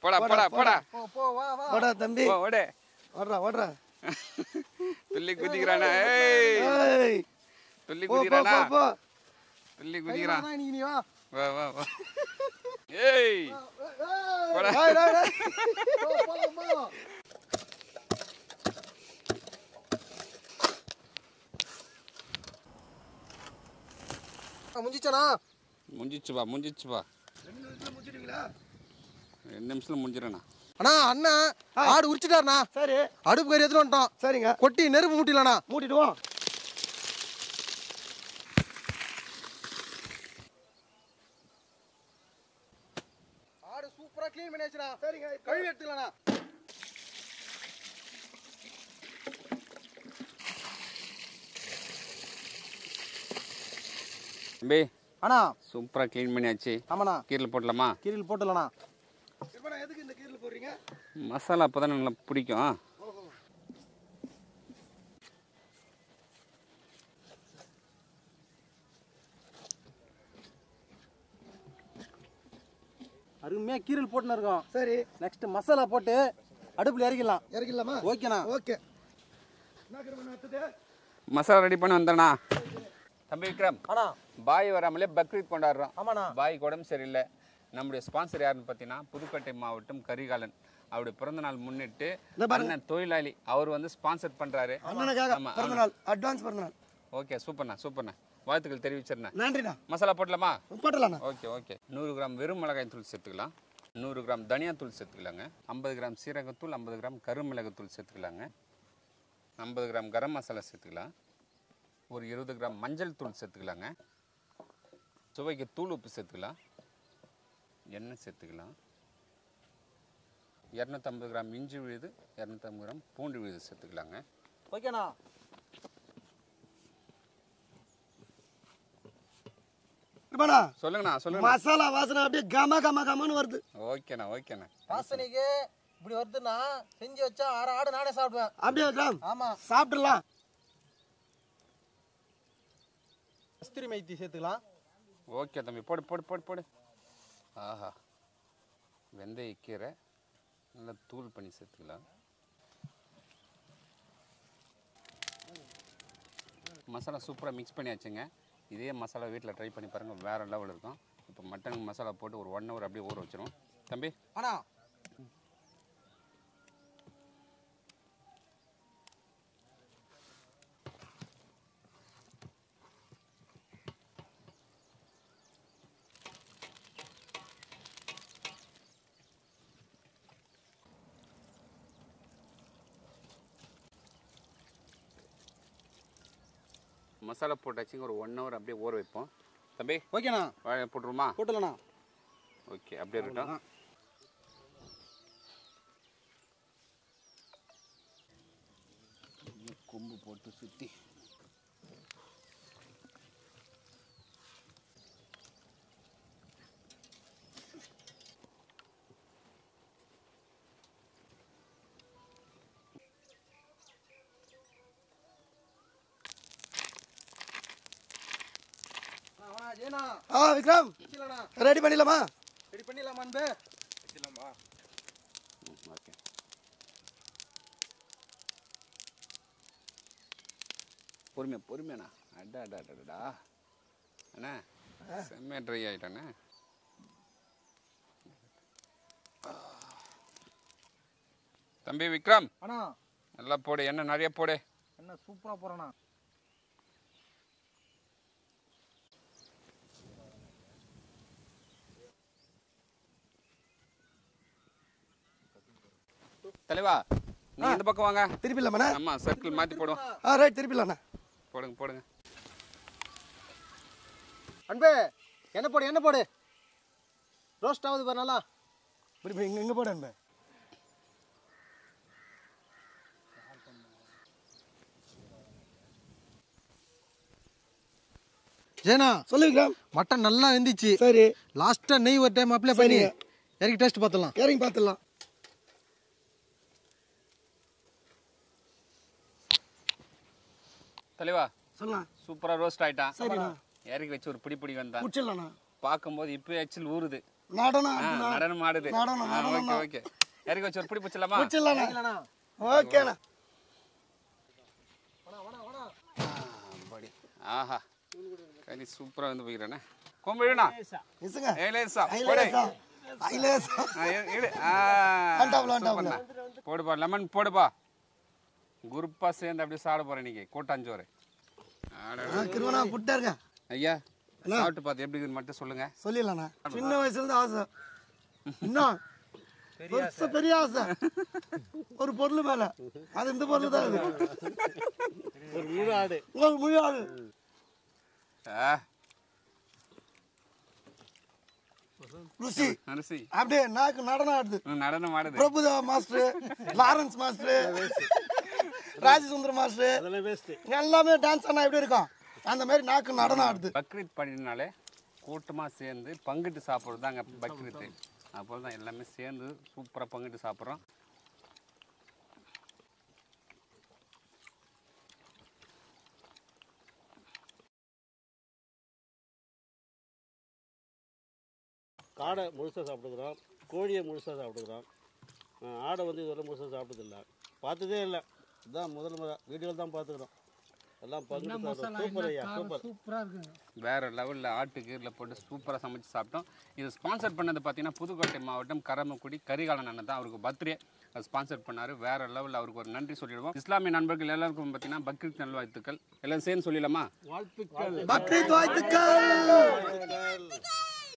போடா போடா போடா போ வா வா ஓடா தம்பி ஓடே ஓடுறா துள்ளி குதிக்கிறானா ஏய் துள்ளி குதிக்கிறானா போ துள்ளி குதிக்கிறான் நீ வா வா வா வா ஏய் போடா போ முடிஞ்சிச்சனா முடிஞ்சிச்சு பா 2 நிமிஷத்துல முடிச்சிடுவீங்களா 2 நிமிஷத்துல முடிஞ்சிரேண்ணா அண்ணா அண்ணன் ஆடு உரிச்சிட்டாருண்ணா சரி அடுப்பு கறி எடுத்துட்டு வந்துட்டோம் சரிங்க கொட்டி நெருப்பு மூட்டிலண்ணா மூட்டிடுவோம் ஆடு சூப்பரா க்ளீன் பண்ணியாச்சுண்ணா சரிங்க கழுவி எடுத்துக்கலாம்ண்ணா தம்பி அண்ணா சூப்பரா க்ளீன் பண்ணியாச்சு ஆமாண்ணா கீரல் போடலாமா கீரில் போட்டுலண்ணா இப்போ நான் எதுக்கு இந்த கீரல் போடுறீங்க மசாலா அப்பதான் நல்லா பிடிக்கும் அருமையா கீரல் போட்டுன்னு இருக்கோம் சரி நெக்ஸ்ட் மசாலா போட்டு அடுப்புல இறக்கிடலாம் இறக்கிடலாமா ஓகேண்ணா ஓகே என்ன கிரமம் அடுத்தது மசாலா ரெடி பண்ணி வந்தேண்ணா தம்பி விக்ரம் அண்ணா பாய் வராமலே பக்ரீத் கொண்டாடுறோம் ஆமாண்ணா பாய்க்கு உடம்பு சரியில்லை நம்முடைய ஸ்பான்சர் யாருன்னு பார்த்தீங்கன்னா புதுக்கோட்டை மாவட்டம் கரிகாலன் அவருடைய பிறந்த நாள் முன்னிட்டு அண்ணன் தொழிலாளி அவர் வந்து ஸ்பான்சர் பண்றாரு அண்ணனுக்காக பிறந்தநாள் அட்வான்ஸ் பிறந்தநாள் ஓகே சூப்பர்ண்ணா வாழ்த்துக்கள் தெரிவிச்சிருந்தேன் நன்றிண்ணா மசாலா போட்டலாமா போட்டலாண்ணா ஓகே 100 கிராம் வெறும் மிளகாய் தூள் சேர்த்துக்கலாம் 100 கிராம் தனியா தூள் சேர்த்துக்கலாங்க 50 கிராம் சீரகத்தூள் 50 கிராம் கருமிளகுத்தூள் சேர்த்துக்கலாங்க 50 கிராம் கரம் மசாலா சேர்த்துக்கலாம் ஒரு 20 கிராம் மஞ்சள் தூள் சேர்த்துக்கலாங்க சுவைக்கு தூள் உப்பு சேர்த்துக்கலாம் எண்ணெய் சேர்த்துக்கலாம் 250 கிராம் இஞ்சி விழுது 250 கிராம் பூண்டு விழுது சேர்த்துக்கலாங்க ஓகேண்ணா சொல்லுங்கண்ணா மசாலா வாசனை அப்படியே கமன்னு வருது ஓகேண்ணா வாசனைக்கு இப்படி வருதுன்னா செஞ்சு வச்சா ஆடு நானே சாப்பிடுவேன் அப்படியே கிராம் ஆமா சாப்பிடலாம் கஸ்தூரி மைத்தி சேர்த்துக்கலாம் ஓகே தம்பி போடு ஆஹா வெந்தய கீரை நல்லா தூள் பண்ணி சேர்த்துக்கலாம் மசாலா சூப்பராக மிக்ஸ் பண்ணியாச்சுங்க இதே மசாலா வீட்டில் ட்ரை பண்ணி பாருங்கள் வேறு லெவல் இருக்கும் இப்போ மட்டன் மசாலா போட்டு ஒரு 1 ஹவர் அப்படியே ஊற வச்சிரும் தம்பி அண்ணா மசாலா போட்டாச்சுங்க ஒரு 1 ஹவர் அப்படியே ஊற வைப்போம் தம்பி ஓகேண்ணா வாழை போட்டுருமா போட்டுலண்ணா ஓகே அப்படியே இருக்கட்டும் கொம்பு போட்டு சுற்றி விக்ரம் ரெடி பண்ணிடலாமா ரெடி பண்ணிடலாமா அன்பு ஓகே பொறுமையாண்ணா அடா அண்ணா செம்மையா ட்ரை ஆகிட்டானே தம்பி விக்ரம் அண்ணா நல்லா போடு எண்ணெய் நிறைய போடு என்ன சூப்பரா போறேண்ணா தலைவா நீங்க இந்த பக்கம் வாங்க திருப்பிடலாமாண்ணா ஆமா சர்க்கிள் மாத்தி போடுவோம் ரைட் திருப்பிடலாண்ணா போடுங்க அன்பே என்ன போடு ரோஸ்ட் ஆகுது பாரு நல்லா இப்படி இங்கே போடு அன்பே ஜெயனா சொல்லு விக்ரம் மட்டன் நல்லா வெந்துச்சு சரி லாஸ்டா நெய் ஒரு டைம் அப்ளை பண்ணி இறக்கி டேஸ்ட் பார்த்தலாம் இறங்கி பார்த்துடலாம் தலைவா சொல்லலாம் சூப்பரா ரோஸ்ட் ஆயிட்டான் சரிண்ணா இறக்கி வச்சு ஒரு பிடி வந்தான் முடிச்சிடலாண்ணா பார்க்கும்போது இப்போ எச்சில் ஊறுது நடனம் ஆடுது. Okay okay. இறக்கி வச்சு ஒரு பிடி பிடிச்சலாமா? பிடிச்சிடலாண்ணா. ஓகேண்ணா. ஆஹா கறி சூப்பராக வந்து போய்க்கிறேண்ணே. கொம்பிடுண்ணா இசுங்க. ஏலேசா போடுப்பா. லெமன் போடுப்பா. குரூப்பா சேர்ந்து அப்படியே சாப்பிட போறேன் இன்னைக்கு கூட்டாஞ்சோறு. கிருவனா புட்டா இருக்க ஐயா சாப்பிட்டு பார்த்து எப்படி இருக்குன்னு மட்டும் சொல்லுங்க. சொல்லிடலாண்ணா. சின்ன வயசுல இருந்து ஆசை, இன்னும் பெரிய ஆசை ஒரு பொருள் மேல. அது இந்த பொருள் தான் இது. ஒரு முழு ஆடு. ஒரு முழு ஆடு. ருசி அப்படியே நாக்கு நடனம் ஆடுது. நடனம் ஆடுது. Prabhudeva master, Lawrence master, Rajasundar master எல்லாமே டான்ஸ் ஆனா எப்படி இருக்கும் அந்த மாதிரி நாக்கு நடனம் ஆடுது. பக்ரீத் பண்ணினாலே கூட்டமாக சேர்ந்து பங்கிட்டு சாப்பிட்றது தாங்க பக்ரீத்து. அப்போது தான் எல்லாமே சேர்ந்து சூப்பராக பங்கிட்டு சாப்பிட்றோம். காடை முழுசாக சாப்பிட்டுக்கிறோம், கோழியை முழுசாக சாப்பிட்டுக்கிறோம். ஆடை வந்து இதுவரை முழுசாக சாப்பிட்டதில்லை, பார்த்ததே இல்லை. இதுதான் முதல் முறை வீடியோவில் தான் பார்த்துக்கிறோம். எல்லாம் பங்கிட்டு சூப்பர் ஐயா, சூப்பர். சூப்பரா இருக்குங்க. வேறு லெவலில் ஆட்டு கீரில் போட்டு சூப்பராக சமைச்சு சாப்பிட்டோம். இது ஸ்பான்சர் பண்ணது பார்த்தீங்கன்னா புதுக்கோட்டை மாவட்டம் கரமக்குடி கரிகாலன் அண்ணன் தான். அவருக்கு பர்த்டே ஸ்பான்சர் பண்ணார். வேறு லெவலில் அவருக்கு ஒரு நன்றி சொல்லிடுவோம். இஸ்லாமிய நண்பர்கள் எல்லாருக்கும் பார்த்தீங்கன்னா பக்ரீத் நல்வாழ்த்துக்கள். எல்லாம் சேர்ந்து சொல்லிடலாமா? வாழ்த்துக்கள். பக்ரீத் வாழ்த்துக்கள்.